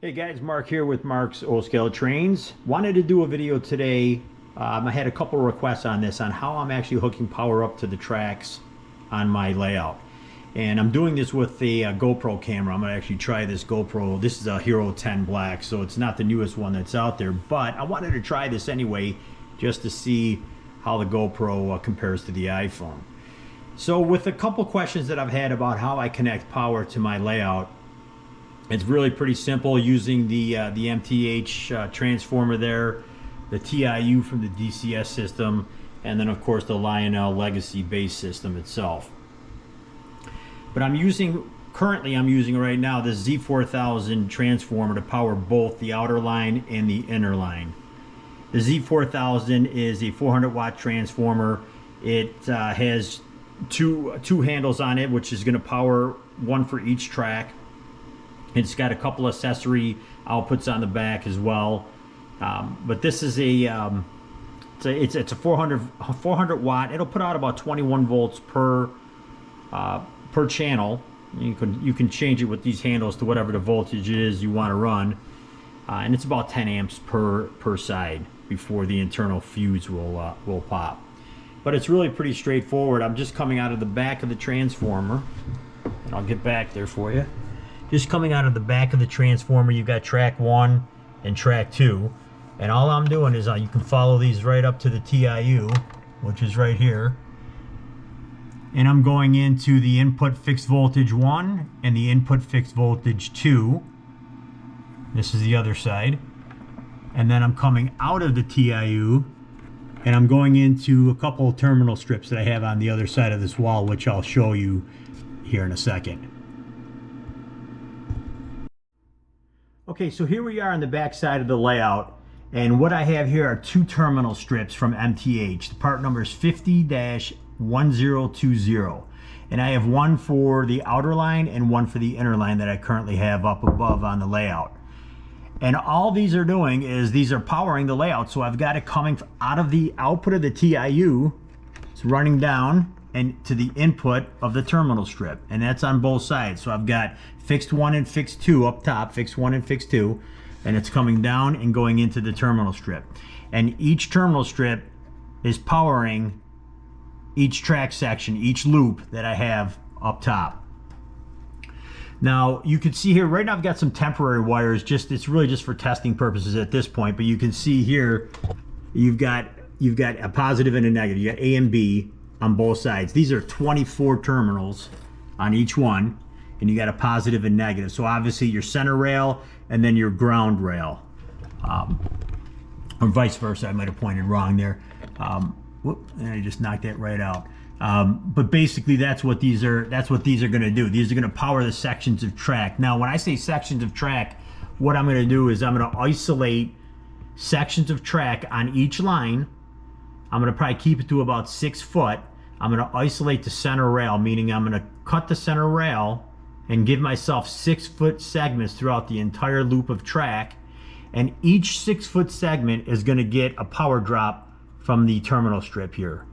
Hey guys, Mark here with Mark's Old Scale Trains. Wanted to do a video today. I had a couple of requests on this, on how I'm actually hooking power up to the tracks on my layout. And I'm doing this with a GoPro camera. I'm gonna actually try this GoPro. This is a Hero 10 Black, so it's not the newest one that's out there, but I wanted to try this anyway, just to see how the GoPro compares to the iPhone. So with a couple questions that I've had about how I connect power to my layout, it's really pretty simple using the MTH transformer there, the TIU from the DCS system, and then of course the Lionel legacy base system itself. But currently I'm using right now the Z4000 transformer to power both the outer line and the inner line. The Z4000 is a 400 watt transformer. It has two handles on it, which is going to power one for each track. It's got a couple accessory outputs on the back as well, but this is it's a 400 watt. It'll put out about 21 volts per channel. You can change it with these handles to whatever the voltage it is you want to run, and it's about 10 amps per side before the internal fuse will pop. But it's really pretty straightforward. I'm just coming out of the back of the transformer, and I'll get back there for you. Just coming out of the back of the transformer, you've got track 1 and track 2. And all I'm doing is you can follow these right up to the TIU, which is right here. And I'm going into the input fixed voltage 1 and the input fixed voltage 2. This is the other side. And then I'm coming out of the TIU and I'm going into a couple of terminal strips that I have on the other side of this wall, which I'll show you here in a second. Okay, so here we are on the back side of the layout, and what I have here are two terminal strips from MTH. The part number is 50-1020, and I have one for the outer line and one for the inner line that I currently have up above on the layout. And all these are doing is these are powering the layout. So I've got it coming out of the output of the TIU, it's running down and to the input of the terminal strip, and that's on both sides. So I've got fixed 1 and fixed 2 up top, fixed 1 and fixed 2, and it's coming down and going into the terminal strip. And each terminal strip is powering each track section, each loop that I have up top. Now you can see here, right now I've got some temporary wires, it's really just for testing purposes at this point, but you can see here you've got a positive and a negative. You got A and B on both sides. These are 24 terminals on each one, and you got a positive and negative. So obviously your center rail and then your ground rail, or vice versa. I might have pointed wrong there. Whoop, and I just knocked that right out. But basically that's what these are going to do. These are going to power the sections of track. Now when I say sections of track, what I'm going to do is I'm going to isolate sections of track on each line. I'm going to probably keep it to about 6 foot. I'm going to isolate the center rail, meaning I'm going to cut the center rail and give myself 6 foot segments throughout the entire loop of track. And each 6 foot segment is going to get a power drop from the terminal strip here.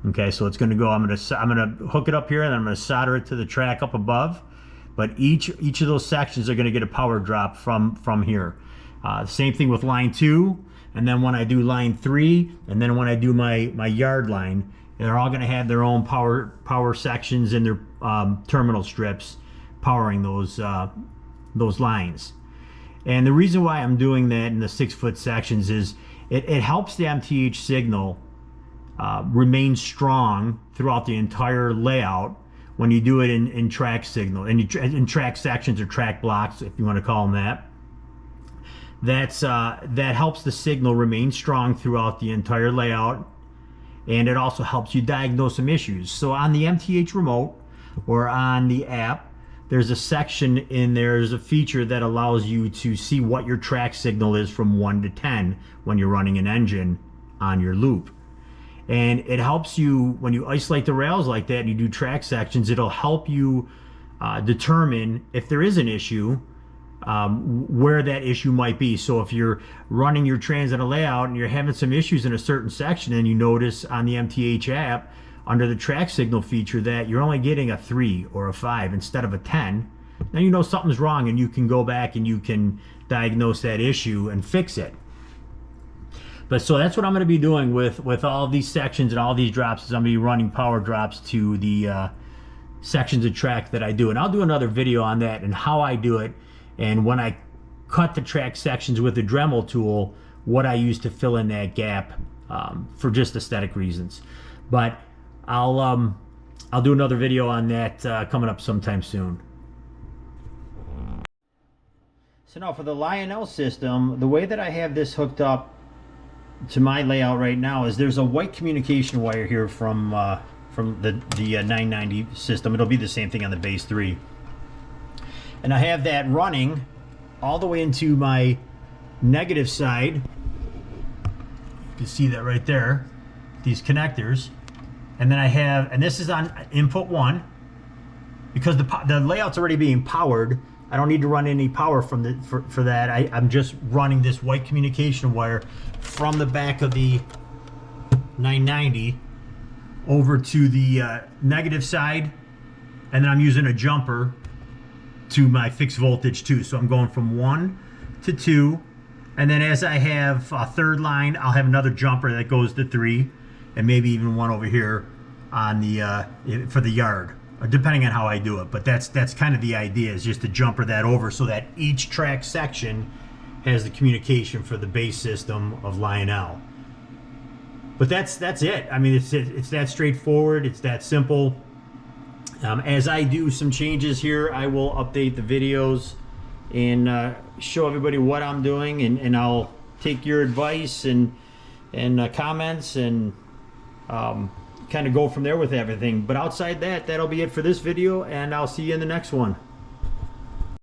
Okay, so it's going to go, I'm going to hook it up here, and then I'm going to solder it to the track up above. But each of those sections are going to get a power drop from here. Same thing with line 2. And then when I do line 3, and then when I do my yard line, they're all going to have their own power sections and their terminal strips powering those lines. And the reason why I'm doing that in the 6 foot sections is it helps the MTH signal remain strong throughout the entire layout when you do it in track signal, in track sections or track blocks, if you want to call them that. That helps the signal remain strong throughout the entire layout, and it also helps you diagnose some issues. So on the MTH remote or on the app, there's a section in there, there's a feature that allows you to see what your track signal is from 1 to 10 when you're running an engine on your loop. And it helps you, when you isolate the rails like that and you do track sections, it'll help you determine if there is an issue, where that issue might be. So if you're running your transit layout and you're having some issues in a certain section, and you notice on the MTH app under the track signal feature that you're only getting a 3 or a 5 instead of a 10, now you know something's wrong, and you can go back and you can diagnose that issue and fix it. But so that's what I'm going to be doing with all of these sections and all these drops, is I'm going to be running power drops to the sections of track that I do. And I'll do another video on that and how I do it, and when I cut the track sections with the Dremel tool, what I use to fill in that gap for just aesthetic reasons. But I'll do another video on that coming up sometime soon. So now for the Lionel system, the way that I have this hooked up to my layout right now is there's a white communication wire here from the 990 system. It'll be the same thing on the base 3. And I have that running all the way into my negative side. You can see that right there, these connectors. And then I have, and this is on input 1, because the layout's already being powered. I don't need to run any power from for that. I'm just running this white communication wire from the back of the 990 over to the negative side, and then I'm using a jumper to my fixed voltage too. So I'm going from 1 to 2, and then as I have a third line, I'll have another jumper that goes to 3, and maybe even one over here on the for the yard, depending on how I do it. But that's kind of the idea, is just to jumper that over so that each track section has the communication for the base system of Lionel. But that's it. I mean, it's that straightforward. It's that simple. As I do some changes here, I will update the videos and show everybody what I'm doing, and I'll take your advice and comments and kind of go from there with everything. But outside that, that'll be it for this video, and I'll see you in the next one.